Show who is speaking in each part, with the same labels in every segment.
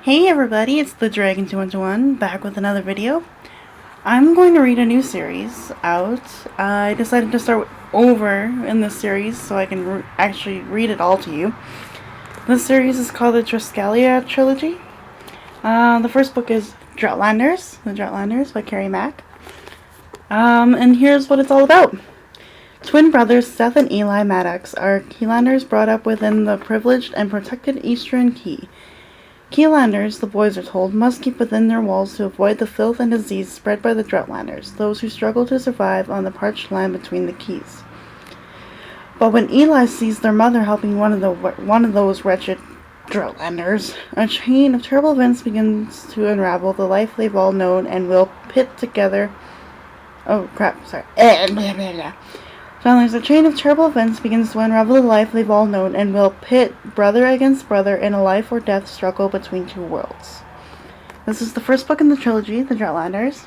Speaker 1: Hey everybody, it's the Dragan 211 back with another video. I'm going to read a new series out. I decided to start over in this series so I can actually read it all to you. This series is called the Triskelia Trilogy. The first book is Droughtlanders, The Droughtlanders by Carrie Mac. And here's what it's all about. Twin brothers Seth and Eli Maddox are Keylanders brought up within the privileged and protected Eastern Key. Keylanders, the boys are told, must keep within their walls to avoid the filth and disease spread by the Droughtlanders, those who struggle to survive on the parched land between the keys. But when Eli sees their mother helping one of those wretched Droughtlanders, a chain of terrible events begins to unravel the life they've all known and will pit together. Oh crap! Sorry. Finally, a chain of terrible events begins to unravel the life they've all known and will pit brother against brother in a life or death struggle between two worlds. This is the first book in the trilogy, The Droughtlanders.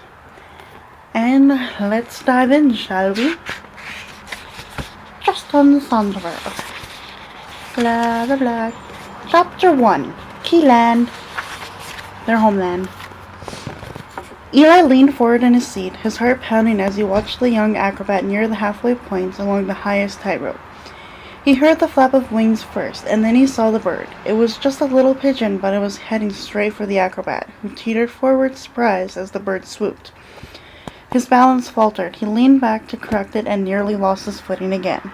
Speaker 1: And let's dive in, shall we? Just on the Thunderbird. Blah, blah, blah. Chapter 1. Keyland. Their homeland. Eli leaned forward in his seat, his heart pounding as he watched the young acrobat near the halfway point along the highest tightrope. He heard the flap of wings first, and then he saw the bird. It was just a little pigeon, but it was heading straight for the acrobat, who teetered forward surprised as the bird swooped. His balance faltered. He leaned back to correct it and nearly lost his footing again.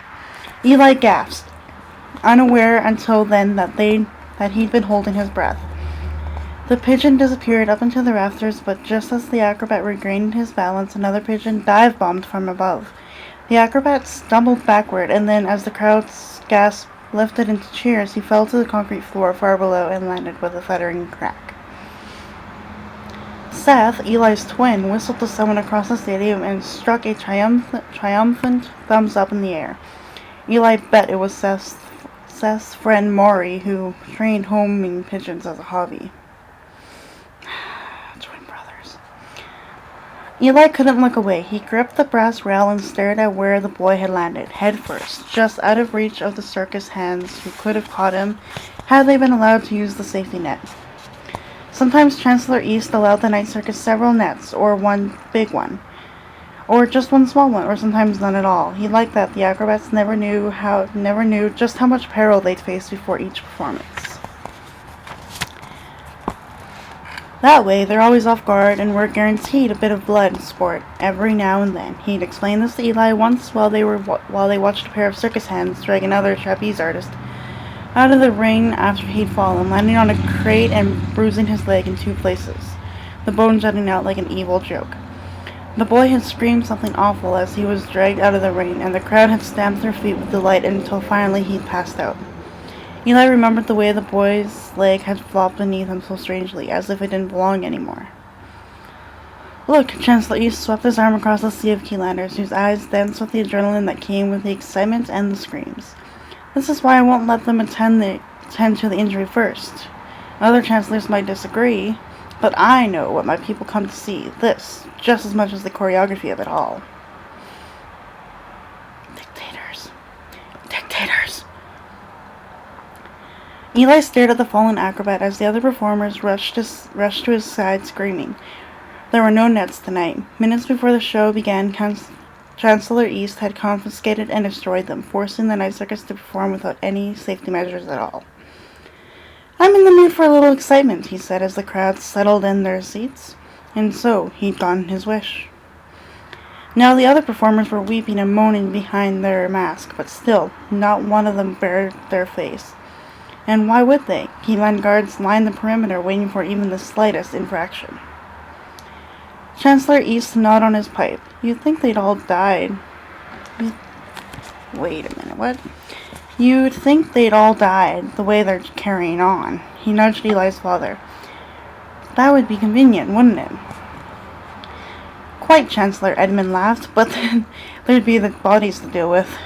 Speaker 1: Eli gasped, unaware until then that he'd been holding his breath. The pigeon disappeared up into the rafters, but just as the acrobat regained his balance, another pigeon dive-bombed from above. The acrobat stumbled backward, and then, as the crowd's gasp lifted into cheers, he fell to the concrete floor far below and landed with a thudding crack. Seth, Eli's twin, whistled to someone across the stadium and struck a triumphant thumbs up in the air. Eli bet it was Seth's friend Maury, who trained homing pigeons as a hobby. Eli couldn't look away. He gripped the brass rail and stared at where the boy had landed, head first, just out of reach of the circus hands who could have caught him had they been allowed to use the safety net. Sometimes Chancellor East allowed the night circus several nets, or one big one, or just one small one, or sometimes none at all. He liked that the acrobats never knew just how much peril they'd face before each performance. That way, they're always off guard and we're guaranteed a bit of blood sport every now and then. He'd explained this to Eli once while they watched a pair of circus hands drag another trapeze artist out of the ring after he'd fallen, landing on a crate and bruising his leg in two places, the bone jutting out like an evil joke. The boy had screamed something awful as he was dragged out of the ring, and the crowd had stamped their feet with delight until finally he'd passed out. Eli remembered the way the boy's leg had flopped beneath him so strangely, as if it didn't belong anymore. Look, Chancellor East swept his arm across the sea of Keylanders, whose eyes danced with the adrenaline that came with the excitement and the screams. This is why I won't let them attend to the injury first. Other chancellors might disagree, but I know what my people come to see, this, just as much as the choreography of it all. Dictators. Eli stared at the fallen acrobat as the other performers rushed to his side screaming. There were no nets tonight. Minutes before the show began, Chancellor East had confiscated and destroyed them, forcing the night circus to perform without any safety measures at all. I'm in the mood for a little excitement, he said as the crowd settled in their seats. And so he'd gotten his wish. Now the other performers were weeping and moaning behind their mask, but still, not one of them bared their face. And why would they? Keyland guards lined the perimeter, waiting for even the slightest infraction. Chancellor East gnawed on his pipe. You'd think they'd all died. Wait a minute, what? You'd think they'd all died, the way they're carrying on. He nudged Eli's father. That would be convenient, wouldn't it? Quite, Chancellor, Edmund laughed, but then there'd be the bodies to deal with.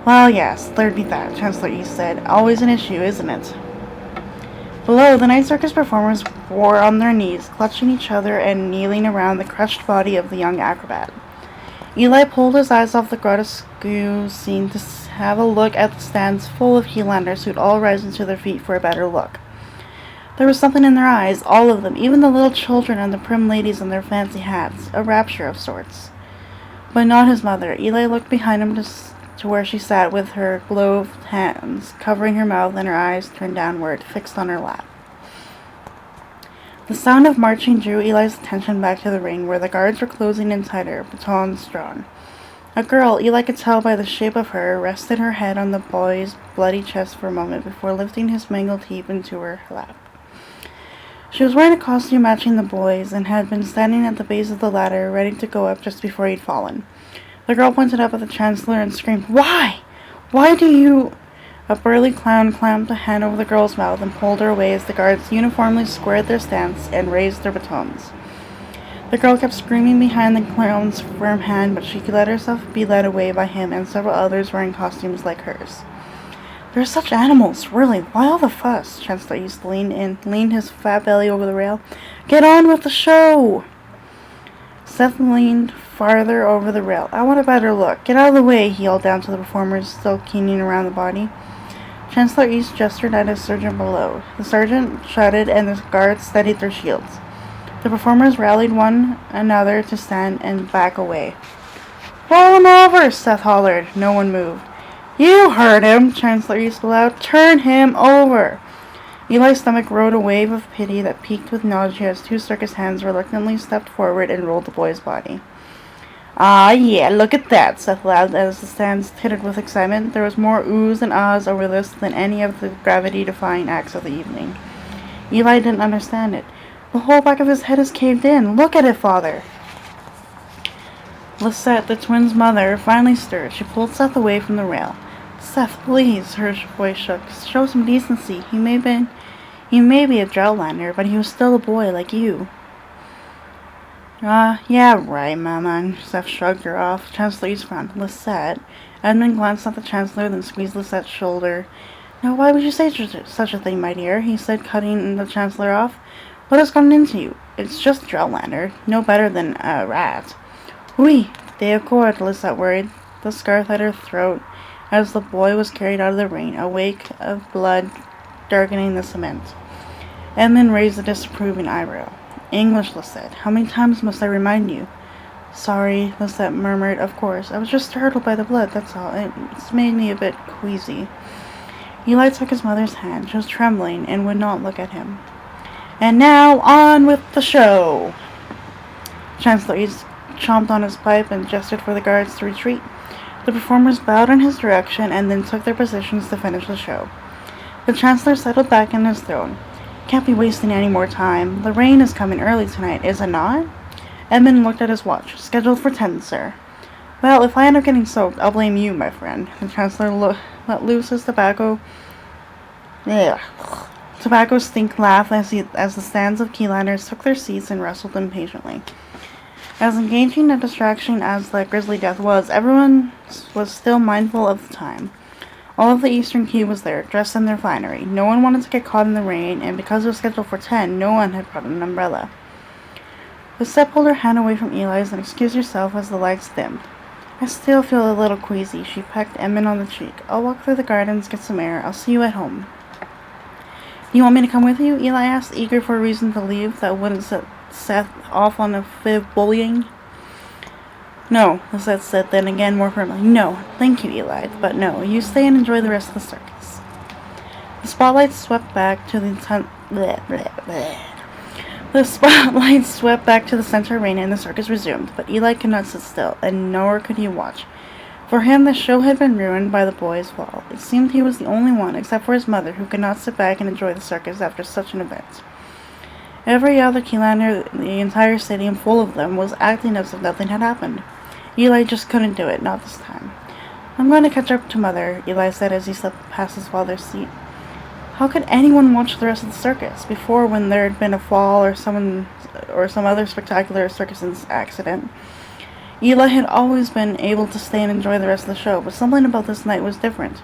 Speaker 1: Well, yes, there'd be that, Chancellor East said. Always an issue, isn't it? Below, the night circus performers were on their knees, clutching each other and kneeling around the crushed body of the young acrobat. Eli pulled his eyes off the grotesque scene to have a look at the stands full of Keylanders who'd all risen to their feet for a better look. There was something in their eyes, all of them, even the little children and the prim ladies in their fancy hats, a rapture of sorts. But not his mother. Eli looked behind him to where she sat with her gloved hands, covering her mouth and her eyes turned downward, fixed on her lap. The sound of marching drew Eli's attention back to the ring, where the guards were closing in tighter, batons drawn. A girl, Eli could tell by the shape of her, rested her head on the boy's bloody chest for a moment before lifting his mangled heap into her lap. She was wearing a costume matching the boy's and had been standing at the base of the ladder, ready to go up just before he'd fallen. The girl pointed up at the Chancellor and screamed, "Why? Why do you—" A burly clown clamped a hand over the girl's mouth and pulled her away as the guards uniformly squared their stance and raised their batons. The girl kept screaming behind the clown's firm hand, but she let herself be led away by him and several others wearing costumes like hers. "They're such animals, really. Why all the fuss?" Chancellor East leaned his fat belly over the rail. "Get on with the show!" Seth leaned farther over the rail. "I want a better look. Get out of the way," he yelled down to the performers, still keening around the body. Chancellor East gestured at his sergeant below. The sergeant shouted, and the guards steadied their shields. The performers rallied one another to stand and back away. "Roll him over!" Seth hollered. No one moved. "You heard him!" Chancellor East allowed. "Turn him over!" Eli's stomach rode a wave of pity that peaked with nausea as two circus hands reluctantly stepped forward and rolled the boy's body. "Ah, yeah, look at that," Seth laughed as the stands tittered with excitement. There was more oohs and ahs over this than any of the gravity-defying acts of the evening. Eli didn't understand it. "The whole back of his head is caved in. Look at it, Father!" Lisette, the twins' mother, finally stirred. She pulled Seth away from the rail. "Seth, please," her voice shook. "Show some decency. He may be a Droughtlander, but he was still a boy like you." Yeah, right, Mama." Seth shrugged her off. Chancellor East frowned. "Lisette." Edmund glanced at the Chancellor, then squeezed Lisette's shoulder. "Now, why would you say such a thing, my dear?" he said, cutting the Chancellor off. "What has gotten into you? It's just a Droughtlander. No better than a rat." "Oui, d'accord," Lisette worried, the scarf at her throat, as the boy was carried out of the ring, a wake of blood darkening the cement. Edmund raised a disapproving eyebrow. "English, Lisette. How many times must I remind you?" "Sorry," Lisette murmured. "Of course. I was just startled by the blood, that's all. It's made me a bit queasy." Eli took his mother's hand. She was trembling and would not look at him. "And now, on with the show!" Chancellor East chomped on his pipe and gestured for the guards to retreat. The performers bowed in his direction and then took their positions to finish the show. The Chancellor settled back in his throne. "Can't be wasting any more time. The rain is coming early tonight, is it not?" Edmund looked at his watch. "Scheduled for 10, sir." "Well, if I end up getting soaked, I'll blame you, my friend." The Chancellor let loose his tobacco stink laugh as the stands of Keylanders took their seats and wrestled impatiently. As engaging a distraction as the grisly death was, everyone was still mindful of the time. All of the Eastern Key was there, dressed in their finery. No one wanted to get caught in the rain, and because it was scheduled for 10, no one had brought an umbrella. Lisette pulled her hand away from Eli's and excused herself as the lights dimmed. "I still feel a little queasy," she pecked Edmund on the cheek. "I'll walk through the gardens, get some air. I'll see you at home." "Do you want me to come with you?" Eli asked, eager for a reason to leave that wouldn't set Seth off on a fit of bullying. "No," Lisette said, then again more firmly. "No, thank you, Eli, but no. You stay and enjoy the rest of the circus." The spotlight swept back to the center arena and the circus resumed, but Eli could not sit still, and nor could he watch. For him, the show had been ruined by the boy's fall. It seemed he was the only one, except for his mother, who could not sit back and enjoy the circus after such an event. Every other Keylander, the entire stadium full of them, was acting as if nothing had happened. Eli just couldn't do it, not this time. "I'm going to catch up to Mother," Eli said as he slipped past his father's seat. How could anyone watch the rest of the circus? Before, when there had been a fall or some other spectacular circus accident, Eli had always been able to stay and enjoy the rest of the show, but something about this night was different.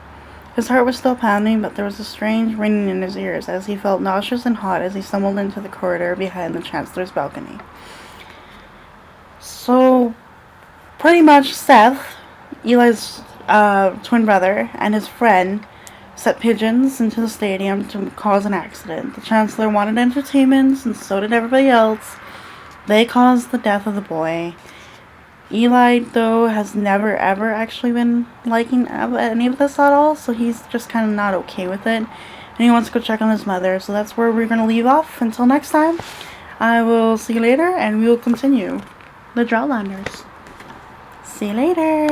Speaker 1: His heart was still pounding, but there was a strange ringing in his ears as he felt nauseous and hot as he stumbled into the corridor behind the Chancellor's balcony. So, pretty much Seth, Eli's twin brother, and his friend set pigeons into the stadium to cause an accident. The Chancellor wanted entertainment, and so did everybody else. They caused the death of the boy. Eli, though, has never ever actually been liking any of this at all, so he's just kind of not okay with it. And he wants to go check on his mother, so that's where we're going to leave off. Until next time, I will see you later, and we will continue the Droughtlanders. See you later!